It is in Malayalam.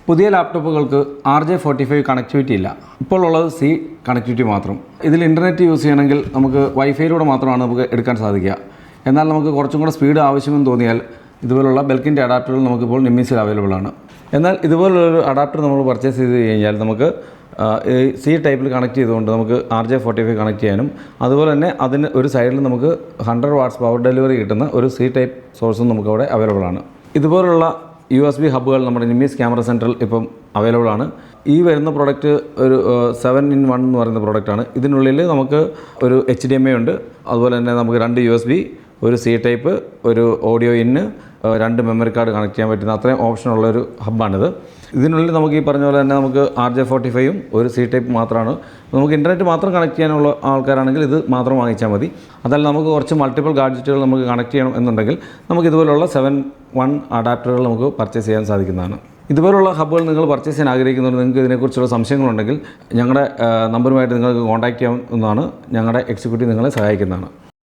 പുതിയ ലാപ്ടോപ്പുകൾക്ക് RJ45 കണക്ടിവിറ്റി ഇല്ല. ഇപ്പോൾ ഉള്ളത് C കണക്ടിവിറ്റി മാത്രം. ഇതിൽ ഇൻ്റർനെറ്റ് യൂസ് ചെയ്യണമെങ്കിൽ നമുക്ക് വൈഫൈയിലൂടെ മാത്രമാണ് നമുക്ക് എടുക്കാൻ സാധിക്കുക. എന്നാൽ നമുക്ക് കുറച്ചും കൂടെ സ്പീഡ് ആവശ്യമെന്ന് തോന്നിയാൽ ഇതുപോലുള്ള ബെൽക്കിൻ്റെ അഡാപ്റ്ററുകൾ നമുക്കിപ്പോൾ നിമ്മീസിൽ അവൈലബിൾ ആണ്. എന്നാൽ ഇതുപോലുള്ളൊരു അഡാപ്റ്റർ നമ്മൾ പർച്ചേസ് ചെയ്ത് കഴിഞ്ഞാൽ നമുക്ക് C ടൈപ്പിൽ കണക്ട് ചെയ്തുകൊണ്ട് നമുക്ക് RJ45 കണക്ട് ചെയ്യാനും അതുപോലെ തന്നെ അതിന് ഒരു സൈഡിൽ നമുക്ക് 100 വാട്ട്സ് പവർ ഡെലിവറി കിട്ടുന്ന ഒരു C ടൈപ്പ് സോഴ്സും നമുക്കവിടെ അവൈലബിൾ ആണ്. ഇതുപോലുള്ള USB ഹബ്ബുകൾ നമ്മുടെ നിമ്മീസ് ക്യാമറ സെൻറ്ററിൽ ഇപ്പം അവൈലബിൾ ആണ്. ഈ വരുന്ന പ്രോഡക്റ്റ് ഒരു 7-in-1 എന്ന് പറയുന്ന പ്രോഡക്റ്റാണ്. ഇതിനുള്ളിൽ നമുക്ക് ഒരു HDMI ഉണ്ട്, അതുപോലെ തന്നെ നമുക്ക് 2 USB, ഒരു C ടൈപ്പ്, ഒരു ഓഡിയോ ഇന്ന്, 2 മെമ്മറി കാർഡ് കണക്ട് ചെയ്യാൻ പറ്റുന്ന അത്രയും ഓപ്ഷനുള്ളൊരു ഹബ്ബാണിത്. ഇതിനുള്ളിൽ നമുക്ക് ഈ പറഞ്ഞ പോലെ തന്നെ നമുക്ക് RJ45 ഒരു C ടൈപ്പ് മാത്രമാണ്. നമുക്ക് ഇൻ്റർനെറ്റ് മാത്രം കണക്ട് ചെയ്യാനുള്ള ആൾക്കാരാണെങ്കിൽ ഇത് മാത്രം വാങ്ങിച്ചാൽ മതി. അതല്ല നമുക്ക് കുറച്ച് മൾട്ടിപ്പിൾ ഗാഡ്ജറ്റുകൾ നമുക്ക് കണക്ട് ചെയ്യണം എന്നുണ്ടെങ്കിൽ നമുക്ക് ഇതുപോലുള്ള 7-1 അഡാപ്റ്ററുകൾ നമുക്ക് പർച്ചേസ് ചെയ്യാൻ സാധിക്കുന്നതാണ്. ഇതുപോലുള്ള ഹബ്ബുകൾ നിങ്ങൾ പർച്ചേസ് ചെയ്യാൻ ആഗ്രഹിക്കുന്നുണ്ട്, നിങ്ങൾക്ക് ഇതിനെക്കുറിച്ചുള്ള സംശയങ്ങളുണ്ടെങ്കിൽ ഞങ്ങളുടെ നമ്പറുമായിട്ട് നിങ്ങൾക്ക് കോൺടാക്റ്റ് ചെയ്യാവുന്നതാണ്. ഞങ്ങളുടെ എക്സിക്യൂട്ടീവ് നിങ്ങളെ സഹായിക്കുന്നതാണ്.